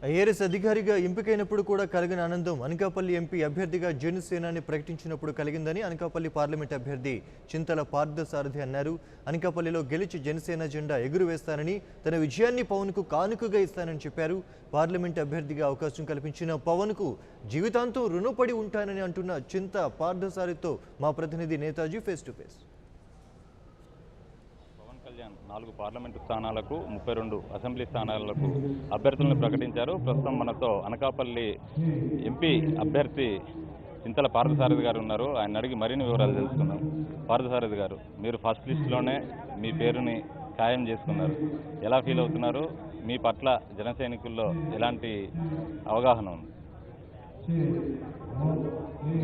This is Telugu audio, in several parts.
ఐఆర్ఎస్ అధికారిగా ఎంపికైనప్పుడు కూడా కలిగిన ఆనందం అనకాపల్లి ఎంపీ అభ్యర్థిగా జనసేనాని ప్రకటించినప్పుడు కలిగిందని అనకాపల్లి పార్లమెంట్ అభ్యర్థి చింతల పార్థసారథి అన్నారు. అనకాపల్లిలో గెలిచి జనసేన జెండా ఎగురవేస్తానని, తన విజయాన్ని పవన్కు కానుకగా ఇస్తానని చెప్పారు. పార్లమెంట్ అభ్యర్థిగా అవకాశం కల్పించిన పవన్కు జీవితాంతం రుణపడి ఉంటానని అంటున్న చింత పార్థసారథితో మా ప్రతినిధి Netaji face to face. 4 parliament స్థానాలకు 32 అసెంబ్లీ స్థానాలకు అభ్యర్థులను ప్రకటించారు. ప్రస్తుతం మనతో అనకాపల్లి ఎంపీ అభ్యర్థి చింతల పార్థసారథి గారు ఉన్నారు. ఆయన అడిగి మరిన్ని వివరాలు తెలుసుకుందాం. పార్థసారథి గారు, మీరు ఫస్ట్ లిస్టులోనే మీ పేరుని ఖాయం చేసుకున్నారు. ఎలా ఫీల్ అవుతున్నారు? మీ పట్ల జన సైనికుల్లో ఎలాంటి అవగాహన ఉంది?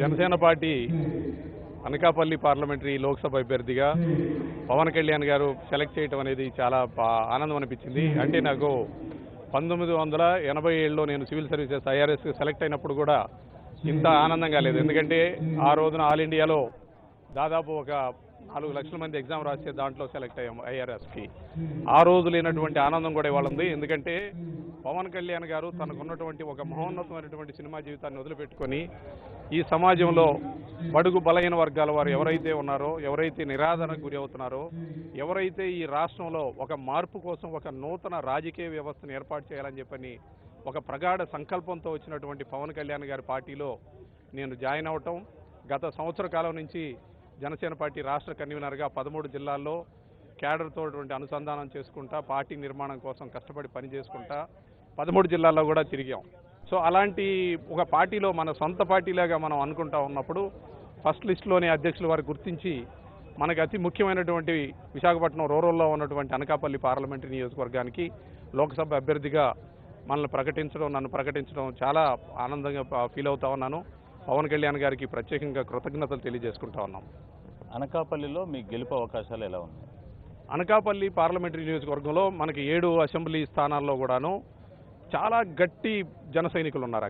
జనసేన పార్టీ అనకాపల్లి పార్లమెంటరీ లోక్సభ అభ్యర్థిగా పవన్ కళ్యాణ్ గారు సెలెక్ట్ చేయడం అనేది చాలా ఆనందం అనిపించింది. అంటే నాకు 1987లో నేను సివిల్ సర్వీసెస్ ఐఆర్ఎస్ సెలెక్ట్ అయినప్పుడు కూడా ఇంత ఆనందంగా లేదు. ఎందుకంటే ఆ రోజున ఆల్ ఇండియాలో దాదాపు ఒక 4 లక్షల మంది ఎగ్జామ్ రాసే దాంట్లో సెలెక్ట్ అయ్యాము ఐఆర్ఎస్కి. ఆ రోజు లేనటువంటి ఆనందం కూడా ఇవాళ ఉంది. ఎందుకంటే పవన్ కళ్యాణ్ గారు తనకున్నటువంటి ఒక మహోన్నతమైనటువంటి సినిమా జీవితాన్ని వదిలిపెట్టుకొని ఈ సమాజంలో బడుగు బలహీన వర్గాల వారు ఎవరైతే ఉన్నారో, ఎవరైతే నిరాదరణకు గురి అవుతున్నారో, ఎవరైతే ఈ రాష్ట్రంలో ఒక మార్పు కోసం ఒక నూతన రాజకీయ వ్యవస్థను ఏర్పాటు చేయాలని చెప్పని ఒక ప్రగాఢ సంకల్పంతో వచ్చినటువంటి పవన్ కళ్యాణ్ గారి పార్టీలో నేను జాయిన్ అవటం, గత సంవత్సర కాలం నుంచి జనసేన పార్టీ రాష్ట్ర కన్వీనర్గా 13 జిల్లాల్లో క్యాడర్తో అనుసంధానం చేసుకుంటా, పార్టీ నిర్మాణం కోసం కష్టపడి పనిచేసుకుంటా 13 జిల్లాల్లో కూడా తిరిగాం. సో అలాంటి ఒక పార్టీలో మన సొంత పార్టీలాగా మనం అనుకుంటా ఉన్నప్పుడు ఫస్ట్ లిస్టులోనే అధ్యక్షుల వారు గుర్తించి మనకి అతి ముఖ్యమైనటువంటి విశాఖపట్నం రూరల్లో ఉన్నటువంటి అనకాపల్లి పార్లమెంటరీ నియోజకవర్గానికి లోక్సభ అభ్యర్థిగా నన్ను ప్రకటించడం చాలా ఆనందంగా ఫీల్ అవుతా ఉన్నాను. పవన్ కళ్యాణ్ గారికి ప్రత్యేకంగా కృతజ్ఞతలు తెలియజేసుకుంటా ఉన్నాం. అనకాపల్లిలో మీ గెలుపు అవకాశాలు ఎలా ఉన్నాయి? అనకాపల్లి పార్లమెంటరీ నియోజకవర్గంలో మనకి 7 అసెంబ్లీ స్థానాల్లో కూడాను చాలా గట్టి జన సైనికులు ఉన్నారు.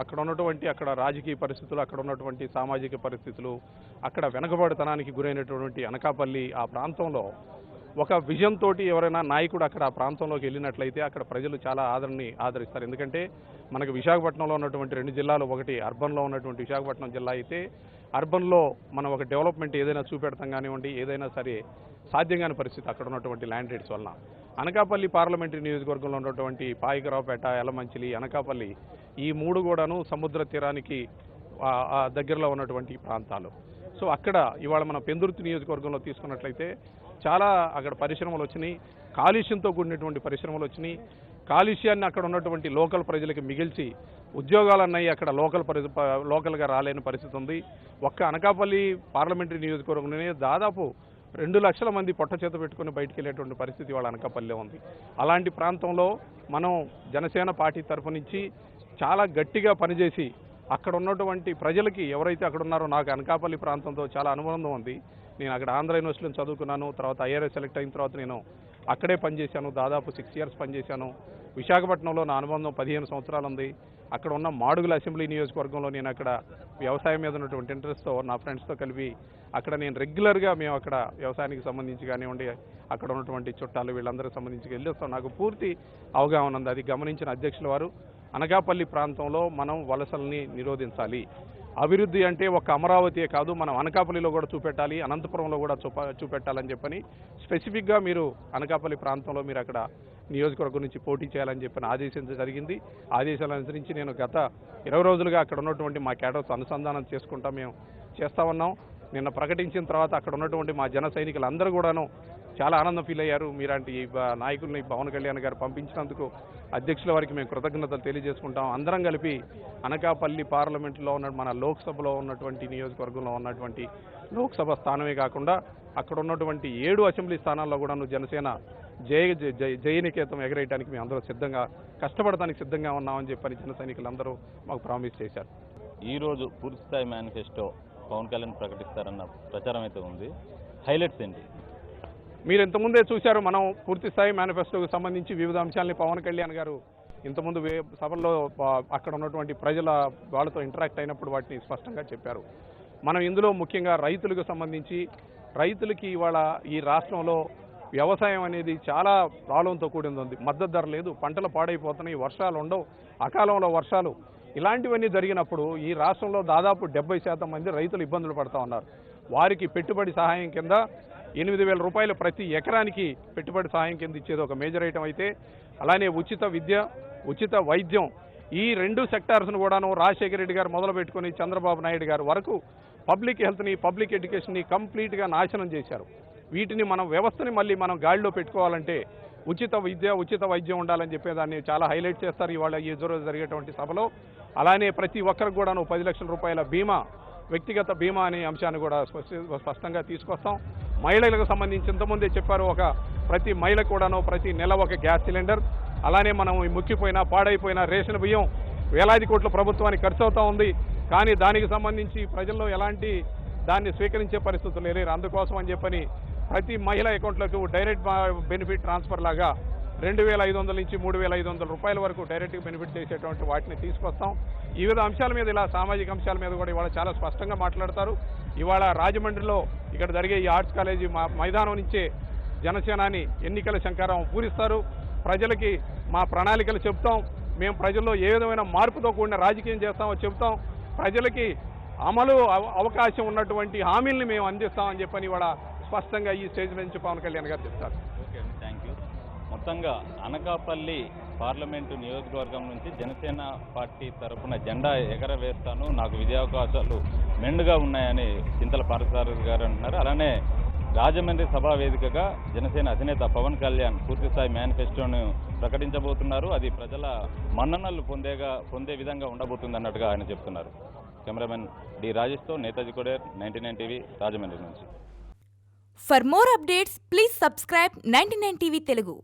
అక్కడ ఉన్నటువంటి రాజకీయ పరిస్థితులు, అక్కడ ఉన్నటువంటి సామాజిక పరిస్థితులు, అక్కడ వెనకబడితనానికి గురైనటువంటి అనకాపల్లి ఆ ప్రాంతంలో ఒక విజన్ తోటి ఎవరైనా నాయకుడు అక్కడ ఆ ప్రాంతంలోకి వెళ్ళినట్లయితే అక్కడ ప్రజలు చాలా ఆదరిస్తారు. ఎందుకంటే మనకు విశాఖపట్నంలో ఉన్నటువంటి 2 జిల్లాలు, ఒకటి అర్బన్లో ఉన్నటువంటి విశాఖపట్నం జిల్లా అయితే అర్బన్లో మనం ఒక డెవలప్మెంట్ ఏదైనా చూపెడతాం కానివ్వండి, ఏదైనా సరే సాధ్యం కాని పరిస్థితి అక్కడ ఉన్నటువంటి ల్యాండ్ రేట్స్ వలన. అనకాపల్లి పార్లమెంటరీ నియోజకవర్గంలో ఉన్నటువంటి పాయకరావుపేట, యలమంచిలి, అనకాపల్లి ఈ 3 కూడాను సముద్ర తీరానికి దగ్గరలో ఉన్నటువంటి ప్రాంతాలు. సో అక్కడ ఇవాళ మనం పెందుర్తి నియోజకవర్గంలో తీసుకున్నట్లయితే చాలా అక్కడ పరిశ్రమలు వచ్చినాయి, కాలుష్యంతో కూడినటువంటి పరిశ్రమలు వచ్చినాయి. కాలుష్యాన్ని అక్కడ ఉన్నటువంటి లోకల్ ప్రజలకు మిగిల్చి ఉద్యోగాలు అన్నాయి అక్కడ లోకల్గా రాలేని పరిస్థితి ఉంది. ఒక్క అనకాపల్లి పార్లమెంటరీ నియోజకవర్గంలోనే దాదాపు 2 లక్షల మంది పొట్ట చేత పెట్టుకుని బయటికి వెళ్ళేటువంటి పరిస్థితి వాళ్ళ అనకాపల్లిలో ఉంది. అలాంటి ప్రాంతంలో మనం జనసేన పార్టీ తరఫు నుంచి చాలా గట్టిగా పనిచేసి అక్కడ ఉన్నటువంటి ప్రజలకి ఎవరైతే అక్కడ ఉన్నారో, నాకు అనకాపల్లి ప్రాంతంతో చాలా అనుబంధం ఉంది. నేను అక్కడ ఆంధ్ర యూనివర్సిటీలో చదువుకున్నాను. తర్వాత ఐఆర్ఎస్ సెలెక్ట్ అయిన తర్వాత నేను అక్కడే పనిచేశాను. దాదాపు 6 ఇయర్స్ పనిచేశాను. విశాఖపట్నంలో నా అనుబంధం 15 సంవత్సరాలు ఉంది. అక్కడ ఉన్న మాడుగుల అసెంబ్లీ నియోజకవర్గంలో నేను అక్కడ వ్యవసాయం మీద ఉన్నటువంటి ఇంట్రెస్ట్తో నా ఫ్రెండ్స్తో కలిపి అక్కడ నేను రెగ్యులర్గా మేము అక్కడ వ్యవసాయానికి సంబంధించి కానివ్వండి, అక్కడ ఉన్నటువంటి చుట్టాలు వీళ్ళందరికీ సంబంధించి వెళ్ళొస్తాం. నాకు పూర్తి అవగాహన ఉంది. అది గమనించిన అధ్యక్షుల వారు అనకాపల్లి ప్రాంతంలో మనం వలసల్ని నిరోధించాలి, అభివృద్ధి అంటే ఒక అమరావతియే కాదు, మనం అనకాపల్లిలో కూడా చూపెట్టాలి, అనంతపురంలో కూడా చూపెట్టాలని చెప్పని స్పెసిఫిక్గా మీరు అనకాపల్లి ప్రాంతంలో మీరు అక్కడ నియోజకవర్గం నుంచి పోటీ చేయాలని చెప్పని ఆదేశించడం జరిగింది. ఆదేశాలు అనుసరించి నేను గత 20 రోజులుగా అక్కడ ఉన్నటువంటి మా క్యాడర్స్ అనుసంధానం చేసుకుంటా మేము చేస్తా ఉన్నాం. నిన్న ప్రకటించిన తర్వాత అక్కడ ఉన్నటువంటి మా జన సైనికులందరూ కూడాను చాలా ఆనందం ఫీల్ అయ్యారు. మీలాంటి నాయకుల్ని పవన్ కళ్యాణ్ గారు పంపించినందుకు అధ్యక్షుల వారికి మేము కృతజ్ఞతలు తెలియజేసుకుంటాం. అందరం కలిపి అనకాపల్లి పార్లమెంట్లో ఉన్న మన లోక్సభలో ఉన్నటువంటి నియోజకవర్గంలో ఉన్నటువంటి లోక్సభ స్థానమే కాకుండా అక్కడ ఉన్నటువంటి 7 అసెంబ్లీ స్థానాల్లో కూడా జనసేన జయనికేతం ఎగరేయడానికి మేము అందరూ కష్టపడటానికి సిద్ధంగా ఉన్నామని చెప్పని జన సైనికులందరూ మాకు ప్రామిస్ చేశారు. ఈరోజు పూర్తిస్థాయి మేనిఫెస్టో పవన్ కళ్యాణ్ ప్రకటిస్తారన్న ప్రచారం అయితే ఉంది. హైలైట్స్ ఏంటి? మీరు ఇంతకుముందే చూశారు, మనం పూర్తిస్థాయి మేనిఫెస్టోకి సంబంధించి వివిధ అంశాలని పవన్ కళ్యాణ్ గారు ఇంతకుముందు సభల్లో అక్కడ ఉన్నటువంటి ప్రజల వాళ్ళతో ఇంటరాక్ట్ అయినప్పుడు వాటిని స్పష్టంగా చెప్పారు. మనం ఇందులో ముఖ్యంగా రైతులకు సంబంధించి రైతులకి ఇవాళ ఈ రాష్ట్రంలో వ్యవసాయం అనేది చాలా ప్రాబ్లంతో కూడింది. మద్దతు ధర లేదు, పంటలు పాడైపోతున్నాయి, వర్షాలు ఉండవు, అకాలంలో వర్షాలు ఇలాంటివన్నీ జరిగినప్పుడు ఈ రాష్ట్రంలో దాదాపు 70% మంది రైతులు ఇబ్బందులు పడుతూ ఉన్నారు. వారికి పెట్టుబడి సహాయం కింద 8,000 రూపాయలు ప్రతి ఎకరానికి పెట్టుబడి సహాయం కింద ఇచ్చేది ఒక మేజర్ ఐటమ్ అయితే, అలానే ఉచిత విద్య, ఉచిత వైద్యం, ఈ 2 సెక్టార్స్ను కూడాను రాజశేఖర రెడ్డి గారు మొదలు పెట్టుకుని చంద్రబాబు నాయుడు గారు వరకు పబ్లిక్ హెల్త్ని, పబ్లిక్ ఎడ్యుకేషన్ని కంప్లీట్గా నాశనం చేశారు. వీటిని మనం వ్యవస్థని మళ్ళీ మనం గాడిలో పెట్టుకోవాలంటే ఉచిత విద్య, ఉచిత వైద్యం ఉండాలని చెప్పేదాన్ని చాలా హైలైట్ చేస్తారు ఇవాళ ఈ రోజు జరిగేటువంటి సభలో. అలానే ప్రతి ఒక్కరికి కూడాను 10 లక్షల రూపాయల బీమా, వ్యక్తిగత బీమా అనే అంశాన్ని కూడా స్పష్టంగా తీసుకొస్తాం. మహిళలకు సంబంధించి ఇంతకుముందే చెప్పారు, ప్రతి మహిళకు కూడాను ప్రతి నెల ఒక గ్యాస్ సిలిండర్, అలానే మనం ముక్కిపోయిన పాడైపోయిన రేషన్ బియ్యం వేలాది కోట్ల ప్రభుత్వానికి ఖర్చు అవుతూ ఉంది. కానీ దానికి సంబంధించి ప్రజల్లో ఎలాంటి దాన్ని స్వీకరించే పరిస్థితులు లేరు. అందుకోసం అని చెప్పని ప్రతి మహిళ అకౌంట్లకు డైరెక్ట్ బెనిఫిట్ ట్రాన్స్ఫర్ లాగా 2,500 నుంచి 3,500 రూపాయల వరకు డైరెక్ట్గా బెనిఫిట్ చేసేటువంటి వాటిని తీసుకొస్తాం. ఈ వివిధ అంశాల మీద, ఇలా సామాజిక అంశాల మీద కూడా ఇవాళ చాలా స్పష్టంగా మాట్లాడతారు. ఇవాళ రాజమండ్రిలో ఇక్కడ జరిగే ఈ ఆర్ట్స్ కాలేజీ మైదానం నుంచే జనసేనాని ఎన్నికల శంకారం పూరిస్తారు. ప్రజలకి మా ప్రణాళికలు చెప్తాం, మేము ప్రజల్లో ఏ విధమైన మార్పుతో కూడిన రాజకీయం చేస్తామో చెప్తాం, ప్రజలకి అమలు అవకాశం ఉన్నటువంటి హామీల్ని మేము అందిస్తామని చెప్పని కూడా స్పష్టంగా ఈ స్టేజ్ నుంచి పవన్ కళ్యాణ్ గారు చెప్తారు. ఓకే అండి, థ్యాంక్ యూ. మొత్తంగా అనకాపల్లి పార్లమెంటు నియోజకవర్గం నుంచి జనసేన పార్టీ తరఫున జెండా ఎగరవేస్తాను, నాకు విజయావకాశాలు మెండుగా ఉన్నాయని చింతల పార్థసారథి గారు అంటున్నారు. అలానే రాజమండ్రి సభా వేదికగా జనసేన అధినేత పవన్ కళ్యాణ్ పూర్తిస్థాయి మేనిఫెస్టోను ప్రకటించబోతున్నారు. అది ప్రజల మన్ననలు పొందే విధంగా ఉండబోతుంది అన్నట్టుగా ఆయన చెప్తున్నారు. కెమెరామెన్ డి రాజేష్తో నేతాజీ కొడేర్, 99 టీవీ, రాజమండ్రి నుంచి. For more updates, please subscribe 99 TV Telugu.